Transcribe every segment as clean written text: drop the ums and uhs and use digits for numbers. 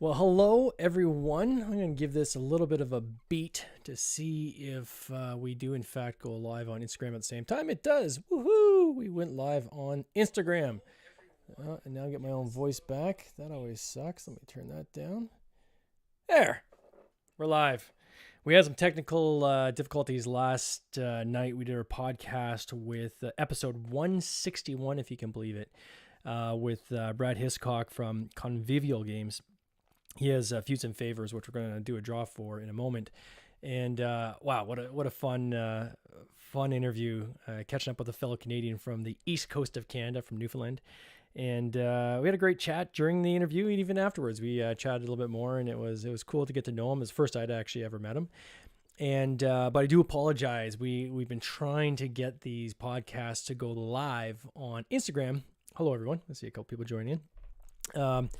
Well, hello everyone. I'm going to give this a little bit of a beat to see if we do in fact go live on Instagram at the same time. It does. Woohoo! We went live on Instagram. And now I get my own voice back. That always sucks. Let me turn that down. There. We're live. We had some technical difficulties last night. We did our podcast with episode 161, if you can believe it, with Brad Hiscock from Convivial Games. He has Feuds and Favors, which we're going to do a draw for in a moment. And wow, what a fun interview, catching up with a fellow Canadian from the east coast of Canada, from Newfoundland. And we had a great chat during the interview, and even afterwards. We chatted a little bit more, and it was cool to get to know him. It's the first I'd actually ever met him. And but I do apologize. We've been trying to get these podcasts to go live on Instagram. Hello, everyone. I see a couple people joining in.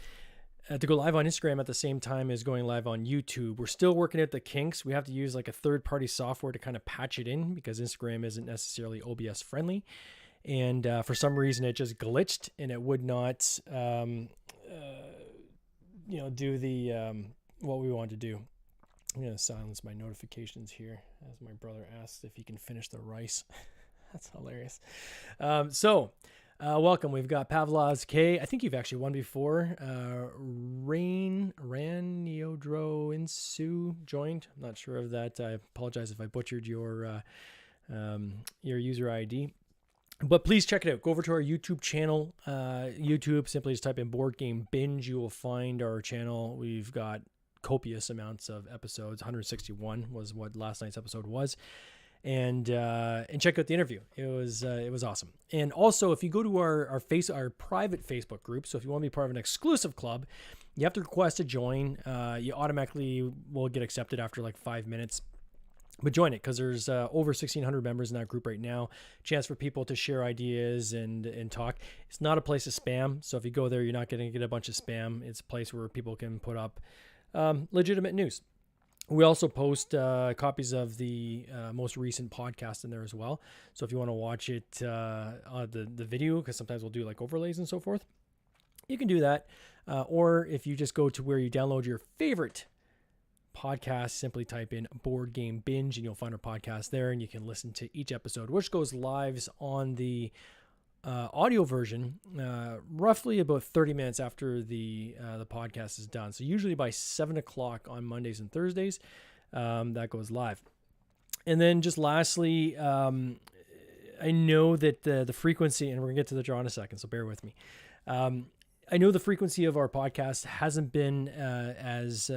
To go live on Instagram at the same time as going live on YouTube. We're still working at the kinks. We have to use like a third-party software to kind of patch it in because Instagram isn't necessarily OBS friendly. And for some reason it just glitched and it would not, do the, what we want to do. I'm going to silence my notifications here as my brother asks if he can finish the rice. That's hilarious. Welcome. We've got Pavlov's K. I think you've actually won before. Raniodro Insu joined. I'm not sure of that. I apologize if I butchered your user ID. But please check it out. Go over to our YouTube channel. YouTube, simply just type in Board Game Binge. You will find our channel. We've got copious amounts of episodes. 161 was what last night's episode was. And check out the interview. It was awesome. And also, if you go to our private Facebook group, so if you want to be part of an exclusive club, you have to request to join. You automatically will get accepted after like 5 minutes. But join it because there's over 1,600 members in that group right now. Chance for people to share ideas and talk. It's not a place to spam. So if you go there, you're not going to get a bunch of spam. It's a place where people can put up legitimate news. We also post copies of the most recent podcast in there as well. So if you want to watch it, the video, because sometimes we'll do like overlays and so forth, you can do that. Or if you just go to where you download your favorite podcast, simply type in Board Game Binge and you'll find our podcast there, and you can listen to each episode, which goes live on the audio version roughly about 30 minutes after the podcast is done. So usually by 7 o'clock on Mondays and Thursdays, that goes live. And then just lastly, I know that the frequency, and we're gonna get to the draw in a second, so bear with me. I know the frequency of our podcast hasn't been as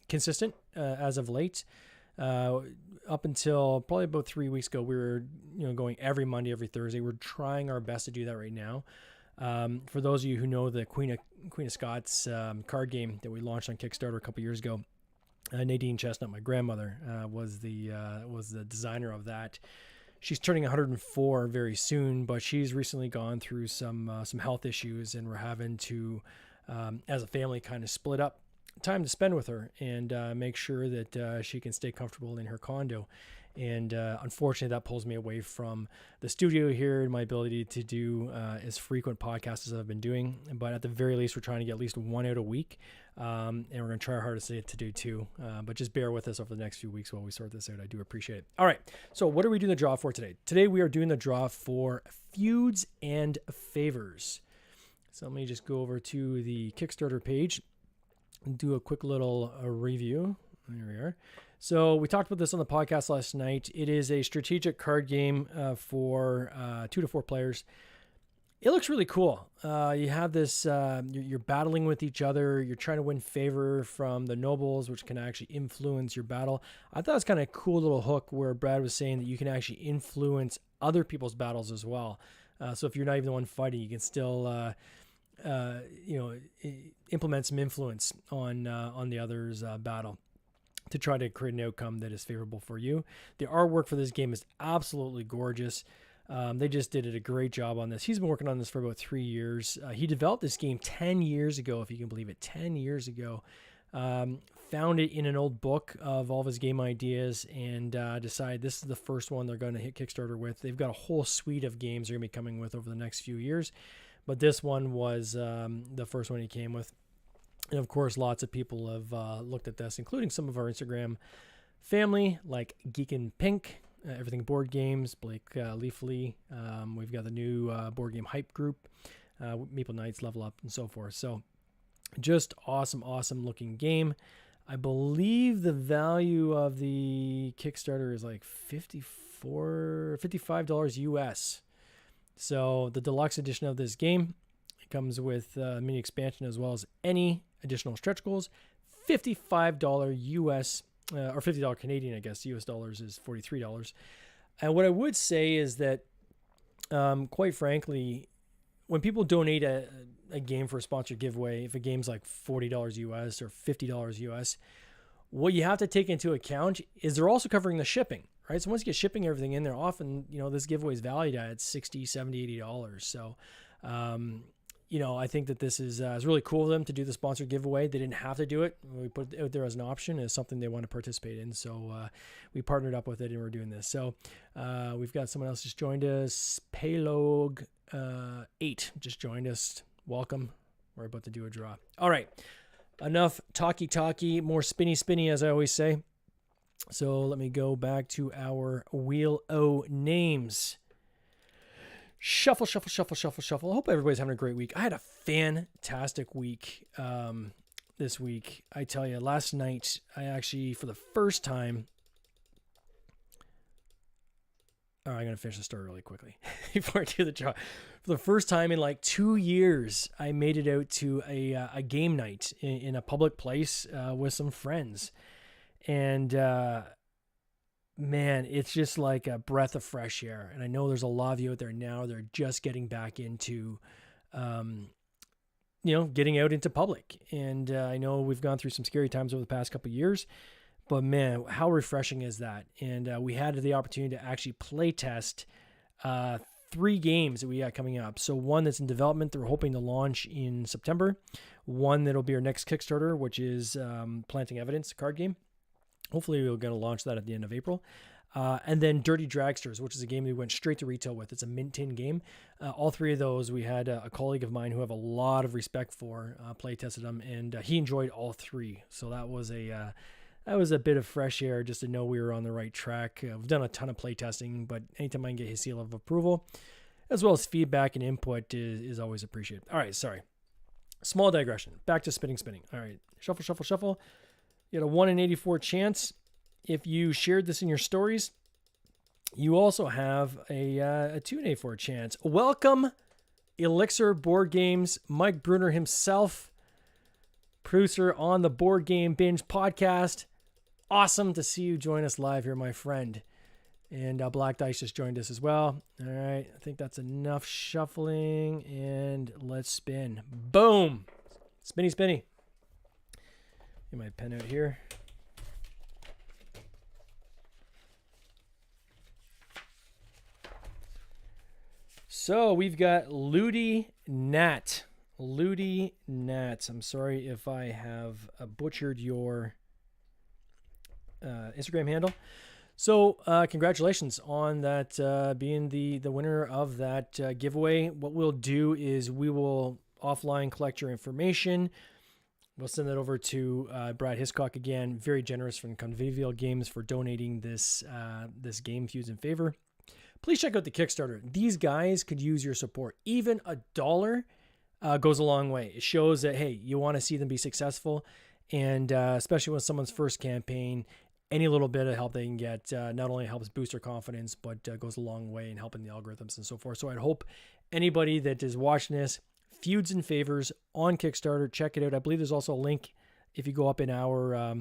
consistent as of late. Up until probably about 3 weeks ago, we were going every Monday, every Thursday. We're trying our best to do that right now. For those of you who know the Queen of Scots card game that we launched on Kickstarter a couple years ago, Nadine Chestnut, my grandmother, was the designer of that. She's turning 104 very soon, but she's recently gone through some health issues, and we're having to, as a family, kind of split up time to spend with her and make sure that she can stay comfortable in her condo. And unfortunately, that pulls me away from the studio here and my ability to do as frequent podcasts as I've been doing. But at the very least, we're trying to get at least one out a week. And we're going to try our hardest to do two. But just bear with us over the next few weeks while we sort this out. I do appreciate it. All right. So what are we doing the draw for today? Today, we are doing the draw for Feuds and Favors. So let me just go over to the Kickstarter page and do a quick little review. There we are. So we talked about this on the podcast last night. It is a strategic card game for 2 to 4 players. It looks really cool. You have this, you're battling with each other. You're trying to win favor from the nobles, which can actually influence your battle. I thought it was kind of a cool little hook where Brad was saying that you can actually influence other people's battles as well. So if you're not even the one fighting, you can still, implement some influence on the other's battle to try to create an outcome that is favorable for you. The artwork for this game is absolutely gorgeous. They just did a great job on this. He's been working on this for about 3 years. He developed this game 10 years ago, if you can believe it, 10 years ago. Found it in an old book of all of his game ideas and decided this is the first one they're going to hit Kickstarter with. They've got a whole suite of games they're going to be coming with over the next few years, but this one was the first one he came with. And of course, lots of people have looked at this, including some of our Instagram family, like Geek and Pink, Everything Board Games, Blake Leafley. We've got the new board game hype group, Maple Knights, Level Up, and so forth. So just awesome looking game. I believe the value of the Kickstarter is like $55 US. So the deluxe edition of this game, it comes with mini expansion as well as any additional stretch goals. $55 US, or $50 Canadian, I guess. US dollars is $43. And what I would say is that, quite frankly, when people donate a game for a sponsored giveaway, if a game's like $40 US or $50 US, what you have to take into account is they're also covering the shipping, right? So once you get shipping everything in there, often, this giveaway is valued at $60, $70, $80. So, I think that this is really cool of them to do the sponsored giveaway. They didn't have to do it. We put it out there as an option, as something they want to participate in. So we partnered up with it and we're doing this. So we've got someone else just joined us. Paylog 8 just joined us. Welcome. We're about to do a draw. All right. Enough talky, more spinny, as I always say. So let me go back to our Wheel O names. Shuffle. I hope everybody's having a great week. I had a fantastic week this week. I tell you, last night, I actually, for the first time, I'm going to finish the story really quickly before I do the draw. For the first time in like 2 years, I made it out to a game night in a public place with some friends. And man, it's just like a breath of fresh air. And I know there's a lot of you out there now, they're just getting back into, getting out into public. And I know we've gone through some scary times over the past couple of years. But man, how refreshing is that? And we had the opportunity to actually play test 3 games that we got coming up. So one that's in development that we're hoping to launch in September. One that'll be our next Kickstarter, which is Planting Evidence, a card game. Hopefully we're going to launch that at the end of April. And then Dirty Dragsters, which is a game we went straight to retail with. It's a mint tin game. All 3 of those, we had a colleague of mine who I have a lot of respect for play tested them, and he enjoyed all 3. So that was a bit of fresh air just to know we were on the right track. We've done a ton of play testing, but anytime I can get his seal of approval, as well as feedback and input is always appreciated. All right, sorry. Small digression. Back to spinning. All right, shuffle. You had a 1 in 84 chance. If you shared this in your stories, you also have a 2 in 84 chance. Welcome, Elixir Board Games, Mike Bruner himself, producer on the Board Game Binge podcast. Awesome to see you join us live here, my friend. And Black Dice just joined us as well. All right, I think that's enough shuffling, and let's spin. Boom! Spinny. Get my pen out here. So we've got Ludi Nat. I'm sorry if I have butchered your Instagram handle. So congratulations on that being the winner of that giveaway. What we'll do is we will offline collect your information. We'll send that over to Brad Hiscock again. Very generous from Convivial Games for donating this game, Feuds in Favor. Please check out the Kickstarter. These guys could use your support. Even $1 goes a long way. It shows that, hey, you want to see them be successful. And especially with someone's first campaign, any little bit of help they can get not only helps boost their confidence, but goes a long way in helping the algorithms and so forth. So I'd hope anybody that is watching this, Feuds and Favors on Kickstarter, check it out. I believe there's also a link if you go up in our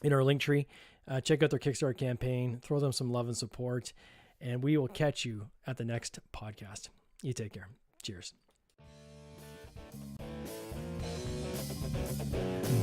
link tree. Check out their Kickstarter campaign. Throw them some love and support. And we will catch you at the next podcast. You take care. Cheers.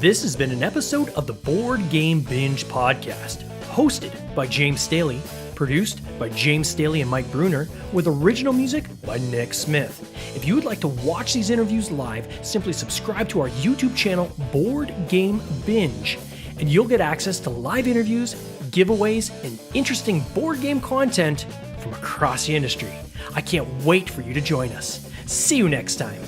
This has been an episode of the Board Game Binge podcast, hosted by James Staley, produced by James Staley and Mike Bruner, with original music by Nick Smith. If you would like to watch these interviews live, simply subscribe to our YouTube channel, Board Game Binge, and you'll get access to live interviews, giveaways, and interesting board game content from across the industry. I can't wait for you to join us. See you next time.